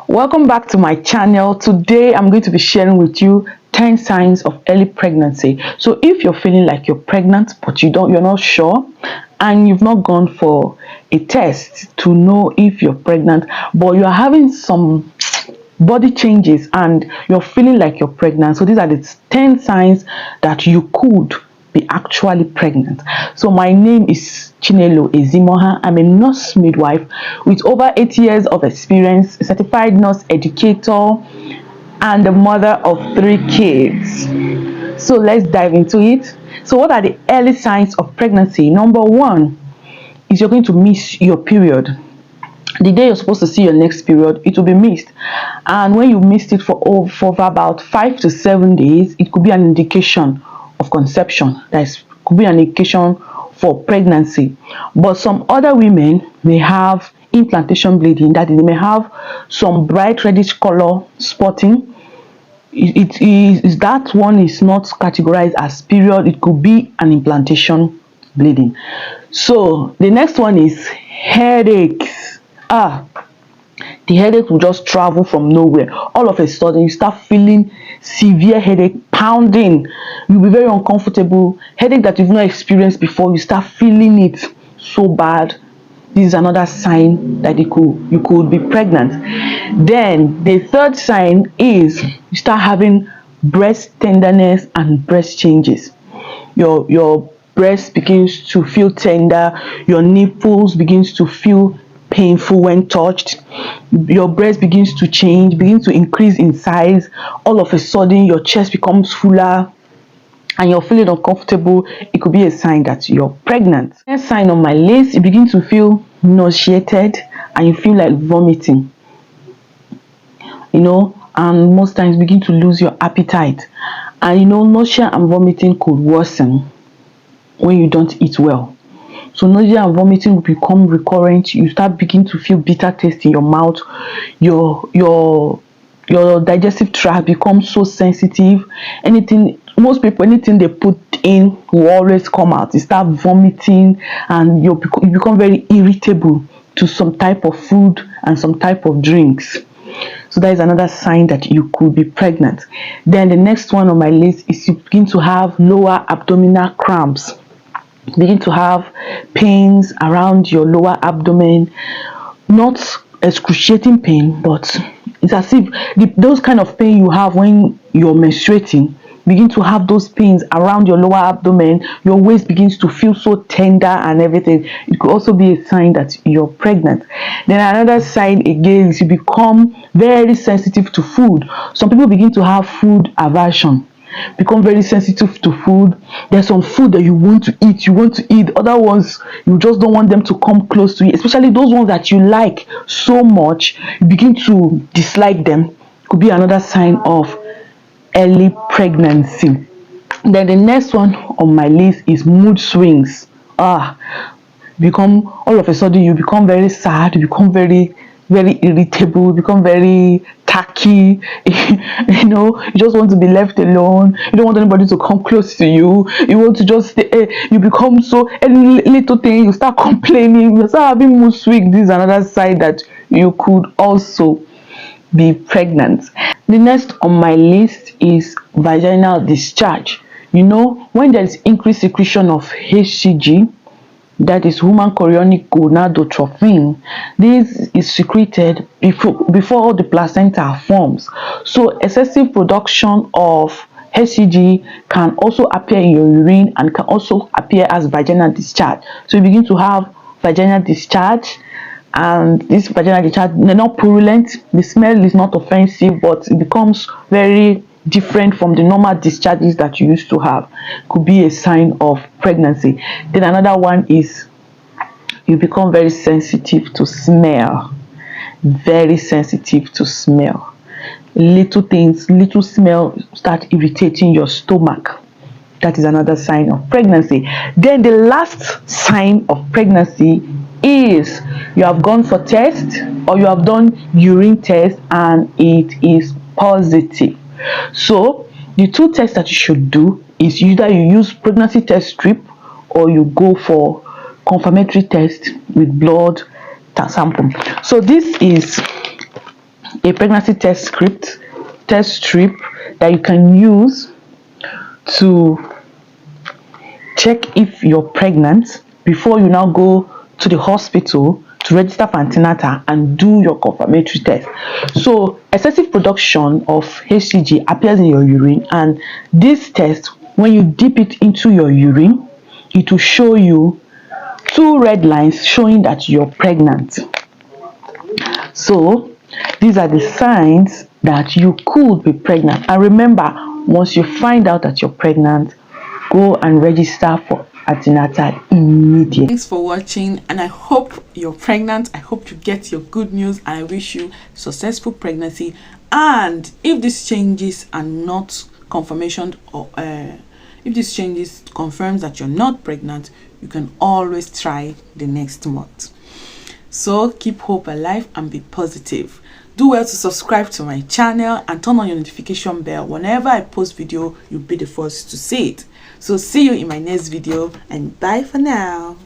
Welcome back to my channel. Today I'm going to be sharing with you 10 signs of early pregnancy. So if you're feeling like you're pregnant but you're not sure, and you've not gone for a test to know if you're pregnant, but you are having some body changes and you're feeling like you're pregnant, so these are the 10 signs that you could be actually pregnant. So my name is Chinelo Ezimoha. I'm a nurse midwife with over 8 years of experience, a certified nurse educator, and the mother of 3 kids. So let's dive into it. So what are the early signs of pregnancy? Number 1 is you're going to miss your period. The day you're supposed to see your next period, it will be missed, and when you missed it for about 5 to 7 days, it could be an indication of conception. That could be an indication for pregnancy. But some other women may have implantation bleeding, that they may have some bright reddish color spotting. It is that one is not categorized as period. It could be an implantation bleeding. So the next one is headaches. The headache will just travel from nowhere. All of a sudden you start feeling severe headache pounding. You'll be very uncomfortable. Headache that you've not experienced before, you start feeling it so bad. This is another sign that you could be pregnant. Then the third sign is you start having breast tenderness and breast changes. Your breast begins to feel tender, your nipples begins to feel painful when touched, your breast begins to change, begins to increase in size. All of a sudden your chest becomes fuller and you're feeling uncomfortable. It could be a sign that you're pregnant. Next sign on my list, you begin to feel nauseated and you feel like vomiting, and most times begin to lose your appetite. And nausea and vomiting could worsen when you don't eat well. So nausea and vomiting will become recurrent. You start beginning to feel bitter taste in your mouth. Your digestive tract becomes so sensitive. Most people, anything they put in will always come out. You start vomiting and you become very irritable to some type of food and some type of drinks. So that is another sign that you could be pregnant. Then the next one on my list is you begin to have lower abdominal cramps. Begin to have pains around your lower abdomen, not excruciating pain, but it's as if those kind of pain you have when you're menstruating. Begin to have those pains around your lower abdomen. Your waist begins to feel so tender and everything. It could also be a sign that you're pregnant. Then another sign again is you become very sensitive to food. Some people begin to have food aversion, become very sensitive to food. There's some food that you want to eat, other ones you just don't want them to come close to you, especially those ones that you like so much, you begin to dislike them. Could be another sign of early pregnancy. Then the next one on my list is mood swings. Become all of a sudden you become very sad, you become very irritable, you become very tacky. You just want to be left alone. You don't want anybody to come close to you. You want to just stay. You become so, any little thing you start complaining, you start having mood swings. This is another sign that you could also be pregnant. The next on my list is vaginal discharge. When there is increased secretion of HCG, that is human chorionic gonadotrophin. This is secreted before the placenta forms. So excessive production of HCG can also appear in your urine and can also appear as vaginal discharge. So you begin to have vaginal discharge, and this vaginal discharge, they're not purulent, the smell is not offensive, but it becomes very different from the normal discharges that you used to have. Could be a sign of pregnancy. Then another one is you become very sensitive to smell. Very sensitive to smell. Little things, little smell start irritating your stomach. That is another sign of pregnancy. Then the last sign of pregnancy is you have gone for test or you have done urine test and it is positive. So the 2 tests that you should do is either you use pregnancy test strip or you go for confirmatory test with blood sample. So this is a pregnancy test strip that you can use to check if you're pregnant before you now go to the hospital to register for antenatal and do your confirmatory test. So excessive production of HCG appears in your urine, and this test, when you dip it into your urine, it will show you 2 red lines showing that you're pregnant. So these are the signs that you could be pregnant. And remember, once you find out that you're pregnant, go and register for antenatal immediately. Thanks for watching, and I hope you're pregnant. I hope you get your good news, and I wish you successful pregnancy. And if these changes are not confirmation, or if these changes confirms that you're not pregnant, you can always try the next month. So keep hope alive and be positive. Do well to subscribe to my channel and turn on your notification bell. Whenever I post video, you'll be the first to see it. So see you in my next video, and bye for now.